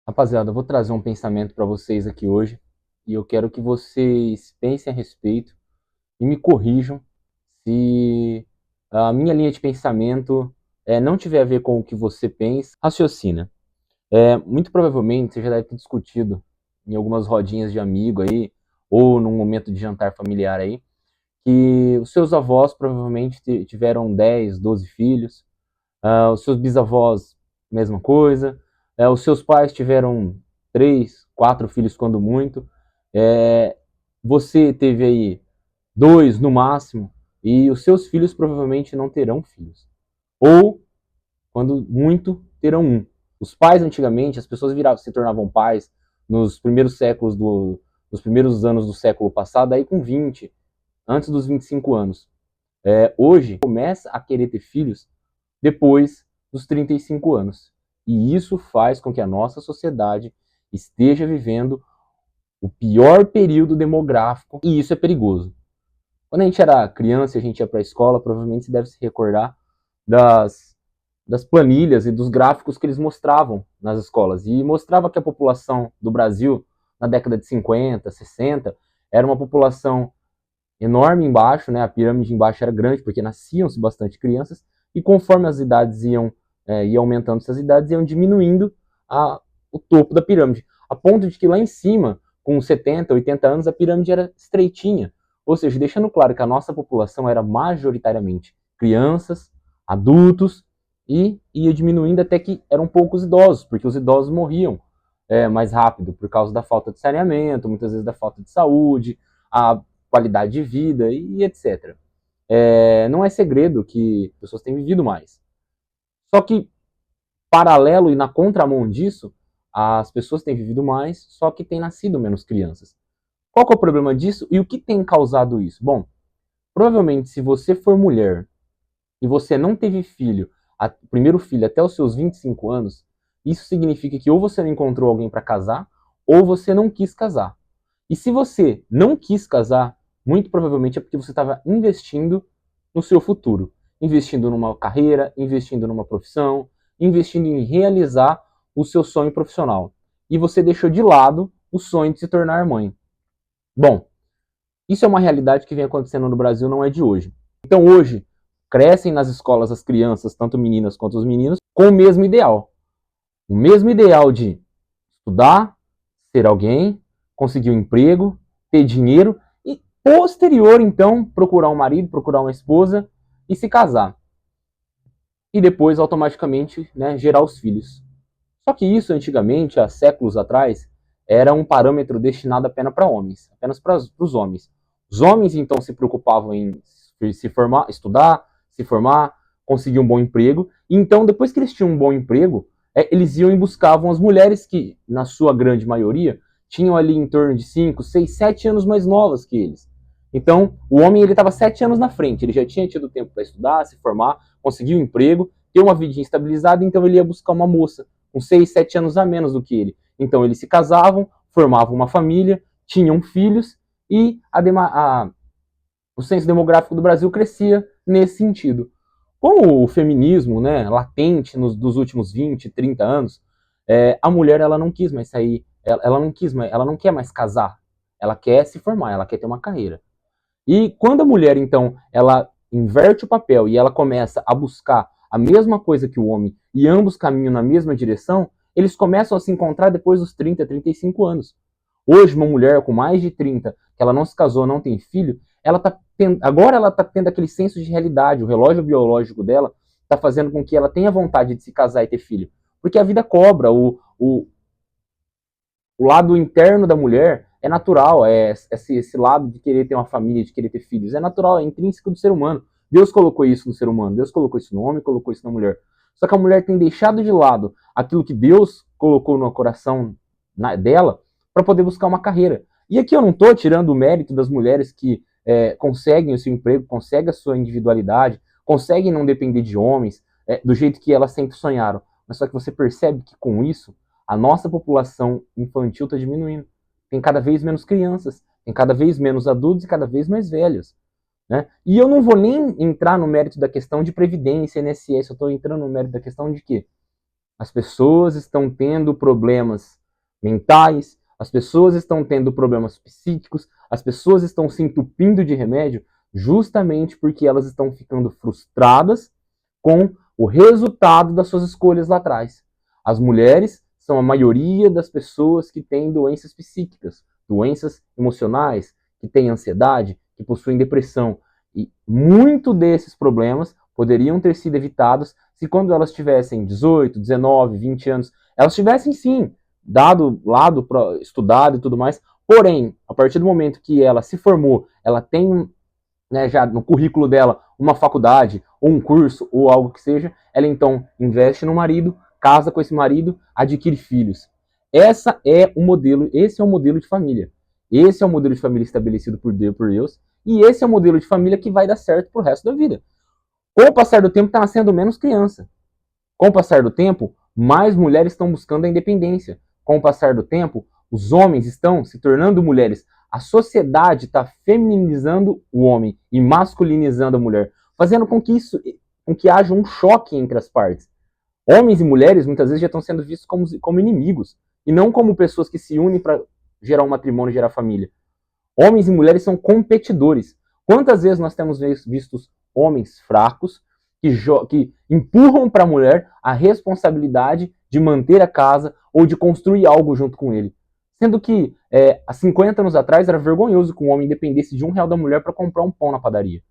Rapaziada, eu vou trazer um pensamento para vocês aqui hoje e eu quero que vocês pensem a respeito e me corrijam se a minha linha de pensamento não tiver a ver com o que você pensa. Raciocina. Muito provavelmente você já deve ter discutido em algumas rodinhas de amigo aí ou num momento de jantar familiar aí que os seus avós provavelmente tiveram 10, 12 filhos, os seus bisavós, mesma coisa. Os seus pais tiveram 3, 4 filhos, quando muito. É, Você teve aí 2 no máximo, e os seus filhos provavelmente não terão filhos. Ou, quando muito, terão um. Os pais, antigamente, as pessoas se tornavam pais nos primeiros nos primeiros anos do século passado, aí com 20, antes dos 25 anos. Hoje, começa a querer ter filhos depois dos 35 anos. E isso faz com que a nossa sociedade esteja vivendo o pior período demográfico, e isso é perigoso. Quando a gente era criança e a gente ia para a escola, provavelmente você deve se recordar das, das planilhas e dos gráficos que eles mostravam nas escolas. E mostrava que a população do Brasil, na década de 50, 60, era uma população enorme embaixo, né? A pirâmide embaixo era grande porque nasciam-se bastante crianças, e conforme as idades iam aumentando, essas idades iam diminuindo o topo da pirâmide, a ponto de que lá em cima, com 70, 80 anos, a pirâmide era estreitinha, ou seja, deixando claro que a nossa população era majoritariamente crianças, adultos, e ia diminuindo até que eram poucos idosos, porque os idosos morriam mais rápido por causa da falta de saneamento, muitas vezes da falta de saúde, a qualidade de vida e etc. Não é segredo que as pessoas têm vivido mais. Só que, paralelo e na contramão disso, as pessoas têm vivido mais, só que têm nascido menos crianças. Qual que é o problema disso e o que tem causado isso? Bom, provavelmente se você for mulher e você não teve primeiro filho até os seus 25 anos, isso significa que ou você não encontrou alguém para casar, ou você não quis casar. E se você não quis casar, muito provavelmente é porque você estava investindo no seu futuro, investindo numa carreira, investindo numa profissão, investindo em realizar o seu sonho profissional. E você deixou de lado o sonho de se tornar mãe. Bom, isso é uma realidade que vem acontecendo no Brasil, não é de hoje. Então hoje, crescem nas escolas as crianças, tanto meninas quanto os meninos, com o mesmo ideal. O mesmo ideal de estudar, ser alguém, conseguir um emprego, ter dinheiro e, posterior, então, procurar um marido, procurar uma esposa e se casar. E depois, automaticamente, né, gerar os filhos. Só que isso, antigamente, há séculos atrás, era um parâmetro destinado apenas para homens, apenas para os homens. Os homens, então, se preocupavam em se formar, estudar, se formar, conseguir um bom emprego. E, então, depois que eles tinham um bom emprego, eles iam e buscavam as mulheres que, na sua grande maioria, tinham ali em torno de 5, 6, 7 anos mais novas que eles. Então, o homem ele estava 7 anos na frente, ele já tinha tido tempo para estudar, se formar, conseguir um emprego, ter uma vidinha estabilizada, então ele ia buscar uma moça com 6, 7 anos a menos do que ele. Então eles se casavam, formavam uma família, tinham filhos e o censo demográfico do Brasil crescia nesse sentido. Com o feminismo, né, latente dos últimos 20, 30 anos, a mulher ela não quis mais sair, ela não quer mais casar, ela quer se formar, ela quer ter uma carreira. E quando a mulher, então, ela inverte o papel e ela começa a buscar a mesma coisa que o homem e ambos caminham na mesma direção, eles começam a se encontrar depois dos 30, 35 anos. Hoje, uma mulher com mais de 30, que ela não se casou, não tem filho, agora ela está tendo aquele senso de realidade, o relógio biológico dela está fazendo com que ela tenha vontade de se casar e ter filho. Porque a vida cobra, o lado interno da mulher é natural, esse lado de querer ter uma família, de querer ter filhos, é natural, é intrínseco do ser humano. Deus colocou isso no ser humano, Deus colocou isso no homem, colocou isso na mulher. Só que a mulher tem deixado de lado aquilo que Deus colocou no coração dela para poder buscar uma carreira. E aqui eu não estou tirando o mérito das mulheres que conseguem o seu emprego, conseguem a sua individualidade, conseguem não depender de homens, do jeito que elas sempre sonharam. Mas só que você percebe que com isso a nossa população infantil está diminuindo. Tem cada vez menos crianças, tem cada vez menos adultos e cada vez mais velhos. Né? E eu não vou nem entrar no mérito da questão de previdência, INSS, eu estou entrando no mérito da questão de quê? As pessoas estão tendo problemas mentais, as pessoas estão tendo problemas psíquicos, as pessoas estão se entupindo de remédio justamente porque elas estão ficando frustradas com o resultado das suas escolhas lá atrás. As mulheres são a maioria das pessoas que têm doenças psíquicas, doenças emocionais, que têm ansiedade, que possuem depressão. E muito desses problemas poderiam ter sido evitados se quando elas tivessem 18, 19, 20 anos, elas tivessem sim dado lado estudado e tudo mais. Porém, a partir do momento que ela se formou, ela tem, né, já no currículo dela uma faculdade ou um curso ou algo que seja, ela então investe no marido, casa com esse marido, adquire filhos. Esse é o modelo de família. Esse é o modelo de família estabelecido por Deus, e esse é o modelo de família que vai dar certo pro resto da vida. Com o passar do tempo, está nascendo menos criança. Com o passar do tempo, mais mulheres estão buscando a independência. Com o passar do tempo, os homens estão se tornando mulheres. A sociedade está feminizando o homem e masculinizando a mulher, fazendo com que haja um choque entre as partes. Homens e mulheres muitas vezes já estão sendo vistos como inimigos e não como pessoas que se unem para gerar um matrimônio, gerar família. Homens e mulheres são competidores. Quantas vezes nós temos visto homens fracos que empurram para a mulher a responsabilidade de manter a casa ou de construir algo junto com ele? Sendo que há 50 anos atrás era vergonhoso que um homem dependesse de R$ 1 da mulher para comprar um pão na padaria.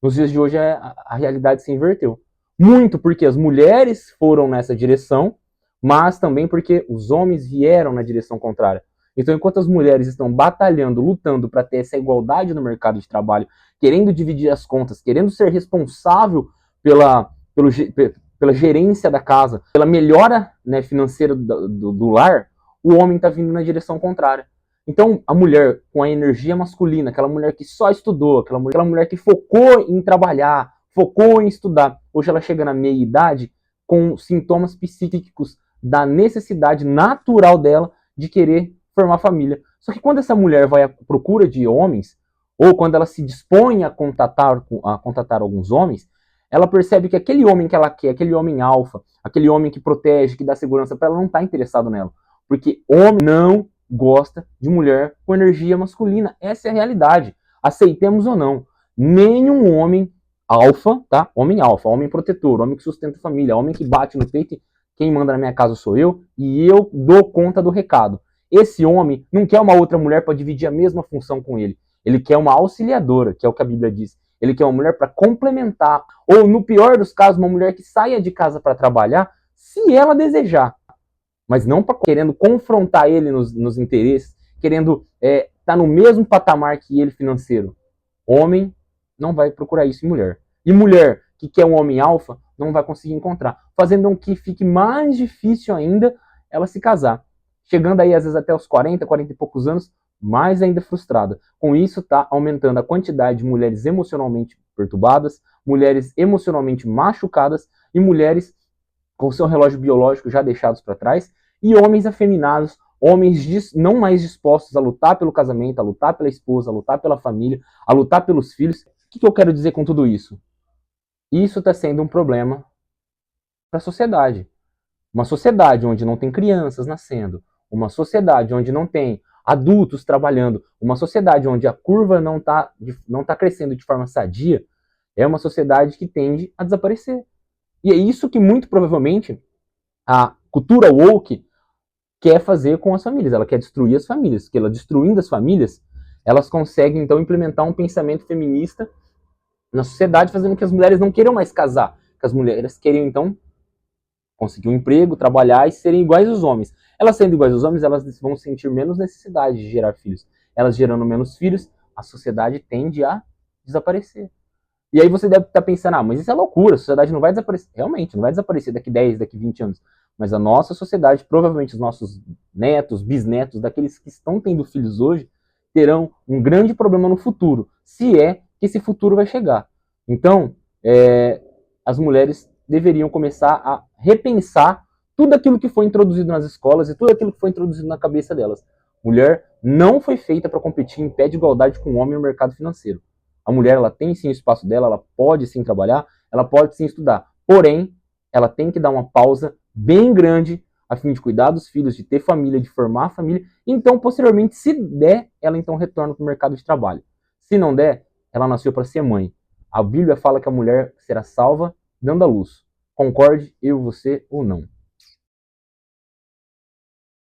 Nos dias de hoje a realidade se inverteu. Muito porque as mulheres foram nessa direção, mas também porque os homens vieram na direção contrária. Então, enquanto as mulheres estão batalhando, lutando para ter essa igualdade no mercado de trabalho, querendo dividir as contas, querendo ser responsável pela, pelo, pela gerência da casa, pela melhora, né, financeira do lar, o homem está vindo na direção contrária. Então, a mulher com a energia masculina, aquela mulher que só estudou, aquela mulher que focou em trabalhar, focou em estudar, hoje ela chega na meia-idade com sintomas psíquicos da necessidade natural dela de querer formar família. Só que quando essa mulher vai à procura de homens, ou quando ela se dispõe a contatar alguns homens, ela percebe que aquele homem que ela quer, aquele homem alfa, aquele homem que protege, que dá segurança para ela, não está interessado nela. Porque homem não gosta de mulher com energia masculina. Essa é a realidade. Aceitemos ou não. Nenhum homem alfa, tá? Homem alfa, homem protetor, homem que sustenta a família, homem que bate no peito, quem manda na minha casa sou eu, e eu dou conta do recado. Esse homem não quer uma outra mulher para dividir a mesma função com ele. Ele quer uma auxiliadora, que é o que a Bíblia diz. Ele quer uma mulher para complementar. Ou, no pior dos casos, uma mulher que saia de casa para trabalhar, se ela desejar. Mas não querendo confrontar ele nos interesses, querendo estar no mesmo patamar que ele financeiro. Homem não vai procurar isso em mulher. E mulher que quer um homem alfa não vai conseguir encontrar. Fazendo com que fique mais difícil ainda ela se casar. Chegando aí, às vezes, até os 40, 40 e poucos anos, mais ainda frustrada. Com isso, está aumentando a quantidade de mulheres emocionalmente perturbadas, mulheres emocionalmente machucadas e mulheres com seu relógio biológico já deixados para trás, e homens afeminados, homens não mais dispostos a lutar pelo casamento, a lutar pela esposa, a lutar pela família, a lutar pelos filhos. O que eu quero dizer com tudo isso? Isso está sendo um problema para a sociedade. Uma sociedade onde não tem crianças nascendo, uma sociedade onde não tem adultos trabalhando, uma sociedade onde a curva não tá crescendo de forma sadia, é uma sociedade que tende a desaparecer. E é isso que muito provavelmente a cultura woke quer fazer com as famílias. Ela quer destruir as famílias, porque ela destruindo as famílias, elas conseguem então implementar um pensamento feminista na sociedade, fazendo com que as mulheres não queiram mais casar, que as mulheres queiram então conseguir um emprego, trabalhar e serem iguais aos homens. Elas sendo iguais aos homens, elas vão sentir menos necessidade de gerar filhos. Elas gerando menos filhos, a sociedade tende a desaparecer. E aí você deve estar pensando, mas isso é loucura, a sociedade não vai desaparecer. Realmente, não vai desaparecer daqui 10, daqui 20 anos. Mas a nossa sociedade, provavelmente os nossos netos, bisnetos, daqueles que estão tendo filhos hoje, terão um grande problema no futuro, se é que esse futuro vai chegar. Então, as mulheres deveriam começar a repensar tudo aquilo que foi introduzido nas escolas e tudo aquilo que foi introduzido na cabeça delas. Mulher não foi feita para competir em pé de igualdade com o homem no mercado financeiro. A mulher, ela tem sim o espaço dela, ela pode sim trabalhar, ela pode sim estudar. Porém, ela tem que dar uma pausa bem grande, a fim de cuidar dos filhos, de ter família, de formar a família. Então, posteriormente, se der, ela então retorna para o mercado de trabalho. Se não der, ela nasceu para ser mãe. A Bíblia fala que a mulher será salva dando a luz. Concorde, eu, você ou não.